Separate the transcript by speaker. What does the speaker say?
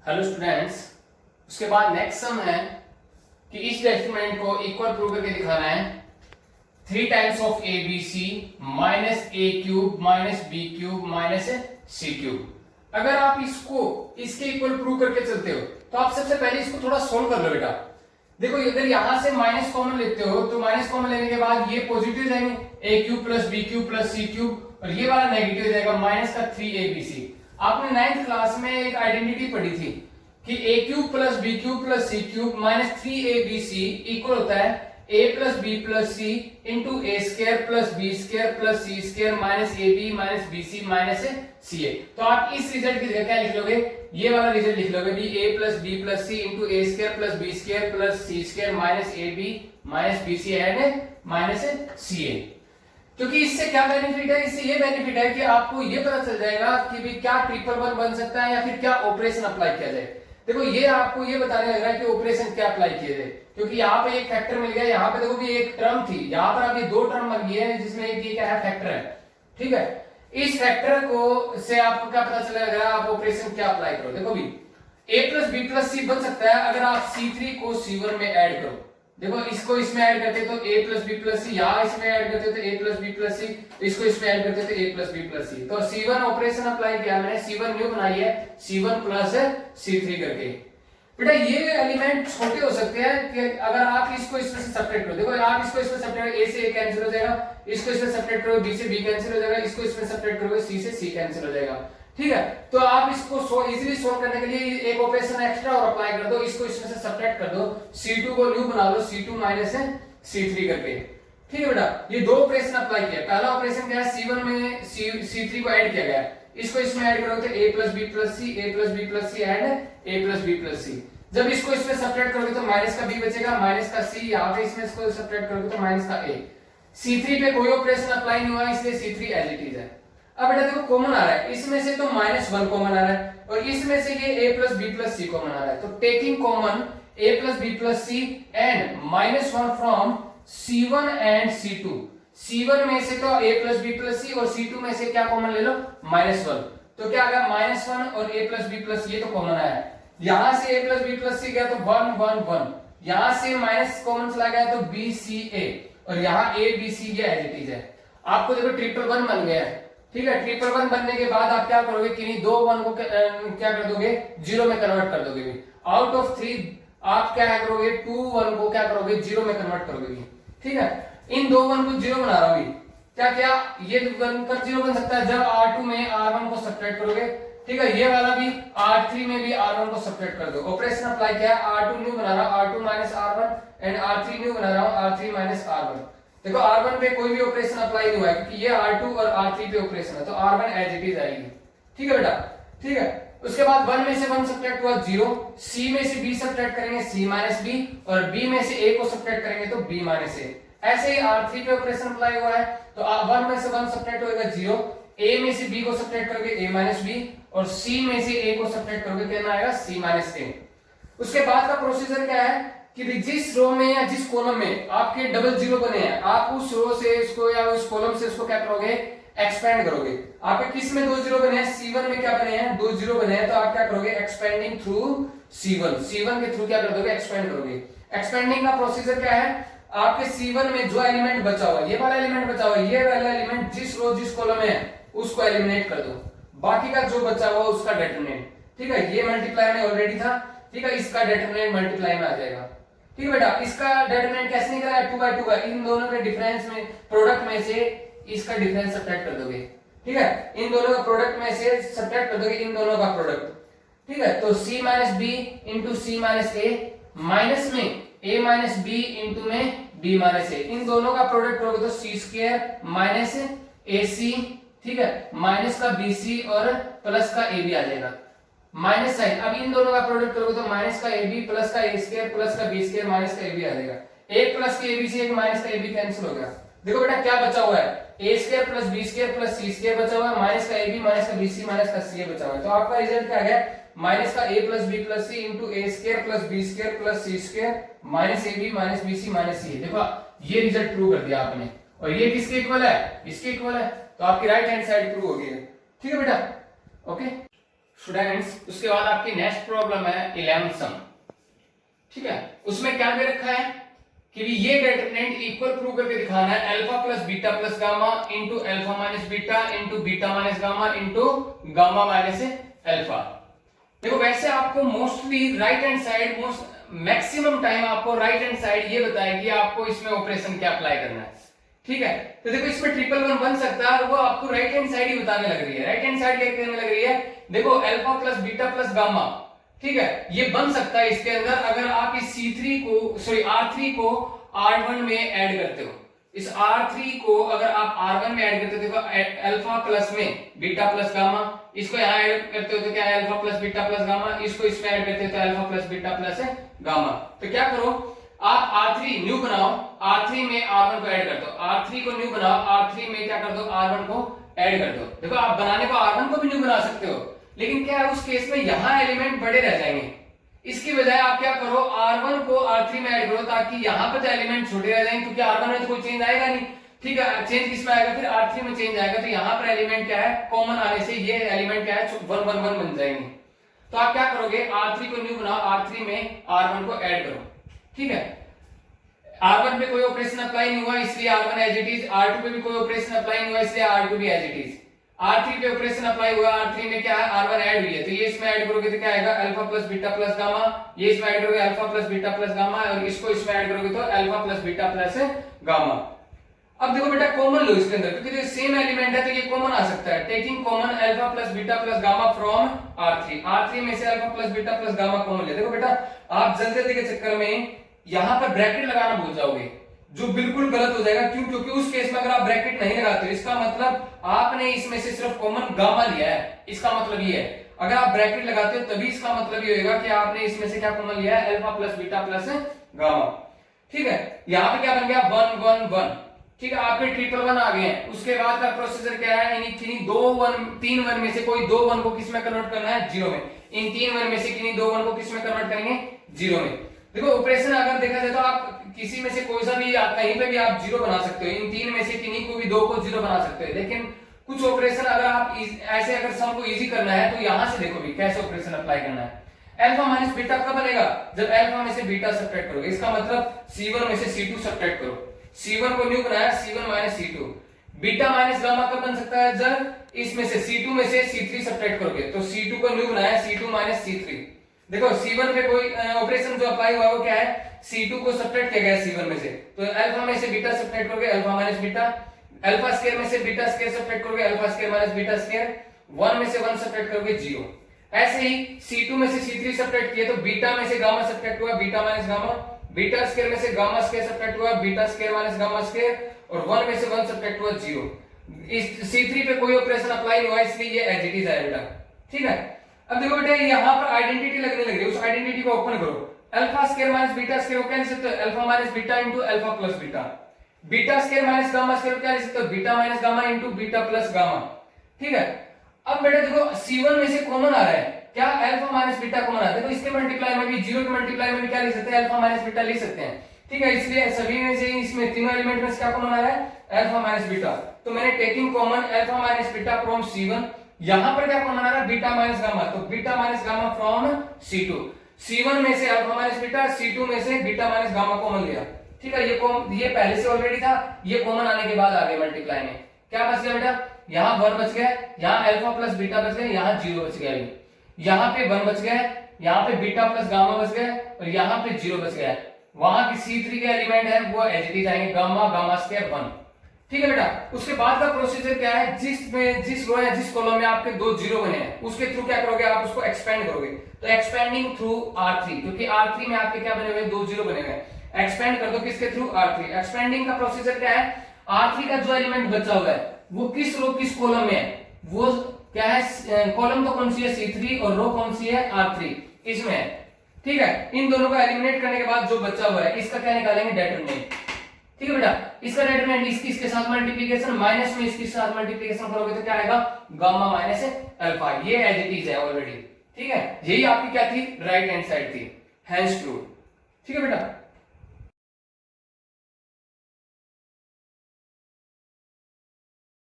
Speaker 1: Hello students, उसके बाद next sum है कि इस एक्सपेरिमेंट को इक्वल प्रूव करके दिखाना है 3 times of A B C minus A cube minus B cube minus C cube. अगर आप इसको इसके इक्वल प्रूव करके चलते हो तो आप सबसे पहले इसको थोड़ा सोल्व कर लो बेटा। देखो अगर यहां से माइनस कॉमन लेते हो तो माइनस कॉमन लेने के बाद ये पॉजिटिव जाएंगे a cube plus b cube plus c cube और ये वाला नेगेटिव जाएगा माइनस का 3abc। आपने 9th क्लास में एक आइडेंटिटी पढ़ी थी कि a cube plus b cube plus c cube minus 3abc equal होता है a plus b plus c into a square plus b square plus c square minus a b minus b C minus c a. तो आप इस result की जगह क्या लिख लोगे, ये वाला रिजल्ट लिख लोगे भी a plus b plus c into a square plus b square plus c square minus a b minus b c and minus c a. क्योंकि इससे क्या बेनिफिट है, इससे ये बेनिफिट है कि आपको ये पता चल जाएगा कि भी क्या ट्रिपल वन बन सकता है या फिर क्या ऑपरेशन अप्लाई किया जाए। देखो ये आपको ये बताने लग रहा है कि ऑपरेशन क्या अप्लाई किए जाए, क्योंकि यहाँ पे एक फैक्टर मिल गया, यहाँ पे देखो भी एक टर्म थी, यहाँ पर अभी दो टर्म बन गई है जिसमें एक ये क्या है फैक्टर है। ठीक है, इस फैक्टर को से आपको क्या पता चला लग रहा है, आप ऑपरेशन क्या अप्लाई करो। देखो भी a प्लस बी प्लस सी बन सकता है अगर आप C3 को C1 में ऐड करो। देखो इसको इसमें ऐड करते तो a प्लस बी प्लस सी, यहाँ इसमें ऐड करते तो a प्लस बी प्लस सी, इसको इसमें ऐड करते तो a प्लस बी प्लस सी। तो C1 ऑपरेशन अप्लाई किया मैंने, C1 न्यू बनाई है C1 प्लस C3 करके। बेटा ये एलिमेंट छोटे हो सकते हैं कि अगर आप इसको इसमें से सब्ट्रैक्ट करो। देखो आप इसको इसमें सब्ट्रैक्ट a से a कैंसिल हो जाएगा, इसको इसमें सब्ट्रैक्ट करो b से b कैंसिल हो जाएगा, इसको इसमें सब्ट्रैक्ट करोगे c से c कैंसिल हो जाएगा। ठीक है, तो आप इसको इजीली सॉल्व करने के लिए एक ऑपरेशन एक्स्ट्रा और अप्लाई कर दो, इसको इसमें से सब्ट्रैक्ट कर दो, c2 को न्यू बना लो c2 माइनस c3 करके। ठीक है बेटा, ये दो ऑपरेशन अप्लाई किया। पहला ऑपरेशन क्या है, c1 में c3 को ऐड किया गया, इसको इसमें ऐड करोगे तो a plus b plus c, a plus b plus c and a plus b plus c. जब इसको इसमें सब्ट्रैक्ट करोगे तो माइनस का b बचेगा, माइनस का c, यहाँ पे इसमें इसको सब्ट्रैक्ट करोगे तो माइनस का a। c3 पे कोई ऑपरेशन अप्लाई नहीं हुआ इसलिए c3 एज इट इज है। अब बेटा देखो कॉमन आ रहा है, इसमें से तो -1 कॉमन आ रहा है और इसमें से ये a plus b plus c common आ रहा है। तो taking common a plus b plus c and -1 from c1 and c2। c1 में से तो a plus b plus c और c2 में से क्या कॉमन ले लो -1। तो क्या आ गया -1 और a प्लस बी प्लस ये तो कॉमन आया है। यहां से a प्लस बी प्लस सी गया तो 1 1 1, यहां से माइनस कॉमन चला गया तो b c a और यहां a b c ये एज इट इज है। आपको देखो ट्रिपल वन बन गया है। ठीक है, ट्रिपल वन बनने के बाद आप क्या करोगे, किन्हीं दो वन को क्या कर दोगे, जीरो में कन्वर्ट कर दोगे। आउट ऑफ 3 आप क्या करोगे, 2 1 को क्या करोगे, जीरो में कन्वर्ट करोगे। ठीक है, इन दो वन को जीरो बना रहा हूं, क्या क्या ये वन का जीरो बन सकता है जब R2 में R1 को सब्ट्रैक्ट करोगे। ठीक है, ये वाला भी R3 में भी R1 को सब्ट्रैक्ट कर दो। ऑपरेशन अप्लाई किया, R2 न्यू बना रहा हूं, R2 minus R1 and R3 new बना रहा हूं, R3 माइनस R1। देखो R1 पे कोई भी ऑपरेशन अप्लाई नहीं हुआ है क्योंकि ये R2 और R3 पे ऑपरेशन है, तो R1 एज इट इज आएगी। ठीक है बेटा, ठीक है। उसके बाद 1 में से 1 सब्ट्रैक्ट हुआ 0, C में से B सब्ट्रैक्ट करेंगे C माइनस B और B में से A को सब्ट्रैक्ट करेंगे तो B माइनस A। ऐसे ही R3 पे ऑपरेशन अप्लाई हुआ है तो 1 में से 1 सब्ट्रैक्ट होगा 0, A में से B को सब्ट्रैक्ट करोगे A माइनस B और C में से A को सब्ट्रैक्ट करोगे कितना आएगा C माइनस A। उसके बाद का प्रोसीजर क्या है कि जिस रो में या जिस कॉलम में आपके डबल जीरो बने हैं, आप उस रो से इसको या उस कॉलम से इसको क्या करोगे, एक्सपेंड करोगे। आपके किस में 2 जीरो बने हैं, C1 में क्या बने हैं, 2 जीरो बने हैं, तो आप क्या करोगे, एक्सपेंडिंग थ्रू C1 के थ्रू क्या कर दोगे, एक्सपेंड करोगे। एक्सपेंडिंग का प्रोसीजर क्या है, आपके C1 में जो एलिमेंट बचा हुआ, ये वाला एलिमेंट बचा हुआ, ये वाला एलिमेंट जिस रो जिस कॉलम में है उसको एलिमिनेट कर दो, बाकी का जो बचा हुआ उसका डिटरमिनेंट। ठीक है, ये मल्टीप्लाई में ऑलरेडी था। ठीक है, इसका डिटरमिनेंट मल्टीप्लाई में आ जाएगा। ठीक है बेटा, इसका डिटरमिनेंट कैसे निकला है, 2 by 2 का, इन दोनों के डिफरेंस में प्रोडक्ट में से इसका डिफरेंस सब्ट्रैक्ट कर दोगे। ठीक है, इन दोनों का प्रोडक्ट में से सब्ट्रैक्ट कर दोगे इन दोनों का प्रोडक्ट। ठीक है, तो c माइनस बी इंटू सी माइनस ए माइनस में a माइनस बी इंटू में b माइनस ए, इन दोनों का प्रोडक्ट करोगे तो c स्क्वायर माइनस ac। ठीक है, माइनस का bc और प्लस का ab आ जाएगा, माइनस साइन। अब इन दोनों का प्रोडक्ट करोगे तो माइनस का ab प्लस का a स्क्वायर प्लस का b स्क्वायर माइनस का ab आ जाएगा। एक प्लस के ab से एक माइनस का ab कैंसिल हो गया। देखो बेटा क्या बचा हुआ है, a square plus b square plus c square बचा हुआ है, माइनस का ab माइनस का bc माइनस का ca बचा हुआ है। तो आपका रिजल्ट क्या आ गया, माइनस का a plus b plus c into a square plus b square plus c square minus ab minus bc minus ca। देखो ये रिजल्ट प्रूव कर दिया आपने, और ये किसके इक्वल है, इसके इक्वल है, तो आपकी राइट हैंड साइड प्रूव हो गई है। ठीक है बेटा, ओके। स्टूडेंट्स उसके बाद आपकी नेक्स्ट प्रॉब्लम है 11 सम। ठीक है, उसमें क्या दे रखा है कि भी ये डिटरमिनेंट इक्वल प्रूव करके दिखाना है alpha plus beta plus gamma into alpha minus beta into beta minus gamma into gamma minus alpha. देखो वैसे आपको mostly right hand side maximum time आपको राइट हैंड साइड ये बताएगी आपको इसमें ऑपरेशन क्या अप्लाई करना है। ठीक है, तो देखो इसमें ट्रिपल वन बन सकता है और वो आपको राइट हैंड साइड ही बताने लग रही है। राइट हैंड साइड क्या कहने लग रही है, देखो alpha plus beta plus gamma, ठीक है, ये बन सकता है इसके अंदर अगर आप इस C3 को सॉरी R3 को R1 में ऐड करते हो। इस R3 को अगर आप R1 में ऐड करते हो तो अल्फा प्लस में बीटा प्लस गामा, इसको यहाँ ऐड करते हो तो क्या है alpha plus beta plus gamma, इसको इसमें ऐड करते हो तो alpha plus beta plus gamma. तो क्या करो आप R3 न्यू बनाओ, R3 में R1 को ऐड कर दो, R3 को न्यू बनाओ, R3 में क्या कर दो R1 को ऐड कर दो। देखो आप बनाने को R1 को भी न्यू बना सकते हो, लेकिन क्या है उस केस में यहां एलिमेंट बड़े रह जाएंगे। इसकी बजाय आप क्या करो R1 को R3 में ऐड करो ताकि यहां पर एलिमेंट छोटे रह जाएंगे, क्योंकि R1 में तो कोई चेंज आएगा नहीं। ठीक है, चेंज किसमें आएगा फिर R3 में चेंज आएगा, तो यहां पर एलिमेंट क्या है कॉमन आने से ये एलिमेंट क्या है 1 1 1 बन जाएंगे। तो आप क्या करोगे R3 को न्यू बनाओ, R3 में R1 को ऐड करो। ठीक है, R1 पे कोई ऑपरेशन अप्लाई नहीं हुआ इसलिए R1 as it is, R2 पे भी कोई ऑपरेशन अप्लाई नहीं हुआ इसलिए R2 भी एज इट इज। R3 पे ऑपरेशन अप्लाई हुआ, R3 में क्या है R1 ऐड हुई है, तो ये इसमें ऐड करोगे तो क्या आएगा alpha plus beta plus gamma, ये इसमें ऐड करोगे alpha plus beta plus gamma और इसको इसमें ऐड करोगे तो alpha plus beta plus gamma. अब देखो बेटा कॉमन लो इसके अंदर, क्योंकि ये सेम एलिमेंट है तो ये कॉमन आ सकता है। Taking common alpha plus beta plus gamma from R3 में से alpha plus beta plus gamma common ले। देखो बेटा आप जल्दी जल्दी के चक्कर में यहां पर ब्रैकेट लगाना भूल जाओगे, जो बिल्कुल गलत हो जाएगा। क्यों? क्योंकि उस केस में अगर आप ब्रैकेट नहीं लगाते हो इसका मतलब आपने इसमें से सिर्फ कॉमन गामा लिया है, इसका मतलब ये है। अगर आप ब्रैकेट लगाते हो तभी इसका मतलब ये होगा कि आपने इसमें से क्या कॉमन लिया है alpha plus beta plus gamma. ठीक है, यहां पे क्या बन गया 1 1 1। ठीक है, आपके ट्रिपल वन आ गए हैं। उसके बाद का प्रोसीजर क्या है, इन तीन वन में से कोई 2 1 को किस में कन्वर्ट करना है 0 में। इन 3 वन में से किन्हीं 2 1 को किस में कन्वर्ट करेंगे 0 में। देखो ऑपरेशन अगर देखा जाए तो आप किसी में से कोई सा भी कहीं पे भी आप 0 बना सकते हो, इन 3 में से किन्हीं को भी 2 को 0 बना सकते हो। लेकिन कुछ ऑपरेशन अगर आप ऐसे अगर सम को इजी करना है तो यहां से देखो भी कैसे ऑपरेशन अप्लाई करना है। अल्फा माइनस बीटा कब बनेगा, जब अल्फा में से बीटा सब्ट्रैक्ट करोगे। इसका मतलब C1 में से C2 सब्ट्रैक्ट करो। C1 को न्यू बनाया C1 minus C2। Beta minus gamma कब बन सकता है, जब इसमें से C2 में से C3 सब्ट्रैक्ट करोगे। तो C2 को न्यू बनाया C2 माइनस C3। देखो C1 पे कोई ऑपरेशन जो अप्लाई हुआ वो क्या है, C2 को सब्ट्रैक्ट किया गया C1 में से, तो अल्फा में से बीटा सब्ट्रैक्ट करोगे alpha minus beta, alpha square में से बीटा स्क्वायर सब्ट्रैक्ट करोगे alpha square minus beta square, 1 में से 1 सब्ट्रैक्ट करोगे 0। ऐसे ही C2 में से C3 सब्ट्रैक्ट किया तो बीटा में से गामा सब्ट्रैक्ट हुआ beta minus gamma, beta square में से गामा स्क्वायर सब्ट्रैक्ट हुआ beta square minus gamma square और 1 में से 1 सब्ट्रैक्ट हुआ 0। इस C3 पे कोई ऑपरेशन अप्लाई नहीं हुआ इसलिए ये एज इट इज है बेटा। ठीक है, अब देखो बेटा यहाँ पर आइडेंटिटी लगने लग रही है, उस आइडेंटिटी को ओपन करो। Alpha square minus beta square को क्या लिख सकते हो alpha minus beta into alpha plus beta. Beta square minus gamma square को क्या लिख सकते हो beta minus gamma into beta plus gamma. ठीक है, अब बेटा देखो C1 में से कॉमन आ रहा है क्या अल्फा माइनस बीटा कॉमन आ रहा है। देखो इसके मल्टीप्लाई में भी 0 के मल्टीप्लाई में भी क्या लिख सकते हैं अल्फा माइनस बीटा लिख सकते हैं। ठीक है, इसलिए सभी में से इसमें तीनों एलिमेंट में से क्या कॉमन आ रहा है अल्फा माइनस बीटा। तो मैंने taking common alpha minus beta from C1, यहां पर क्या कॉमन आ रहा है बीटा माइनस गामा, तो beta minus gamma from C2। C1 में से अल्फा माइनस बीटा, C2 में से बीटा माइनस गामा कॉमन लिया। ठीक है, ये पहले से ऑलरेडी था, ये कॉमन आने के बाद आ गया मल्टीप्लाई में। क्या बच गया बेटा, यहाँ 1 बच गया, यहाँ अल्फा प्लस बीटा बच गया, यहाँ 0 बच गया, यहाँ पे 1 बच गया, यहाँ पे बीटा प्लस गामा बच गया और यहाँ पे 0 बच गया। वहां की C3 के एलिमेंट है वो एज इट इज आएंगे गामा गामा स्क्वायर 1। ठीक है बेटा, उसके बाद का प्रोसीजर क्या है, जिस रो या जिस कॉलम में आपके 2 0 बने हैं उसके थ्रू क्या करोगे आप उसको एक्सपेंड करोगे। तो एक्सपेंडिंग थ्रू R3, क्योंकि R3 में आपके क्या बने हुए 2 0 बने हुए हैं, एक्सपेंड कर दो किसके थ्रू R3। एक्सपेंडिंग का प्रोसीजर क्या है, R3 का जो एलिमेंट बचा हुआ है वो किस रो किस कॉलम में है, वो क्या है कॉलम तो कौन सी है C3 और रो कौन सी है R3 इसमें है। ठीक है, इन दोनों को एलिमिनेट करने के बाद जो बचा हुआ है इसका क्या निकालेंगे डिटरमिनेंट। ठीक है बेटा, इसका डिटरमिनेंट इसके साथ मल्टीप्लिकेशन माइनस में इसके साथ मल्टीप्लिकेशन करोगे तो क्या आएगा गामा माइनस अल्फा। ये एज इट इज है ऑलरेडी। ठीक है, यही आपकी क्या थी राइट हैंड साइड थी, हैंड्स प्रूव। ठीक है बेटा।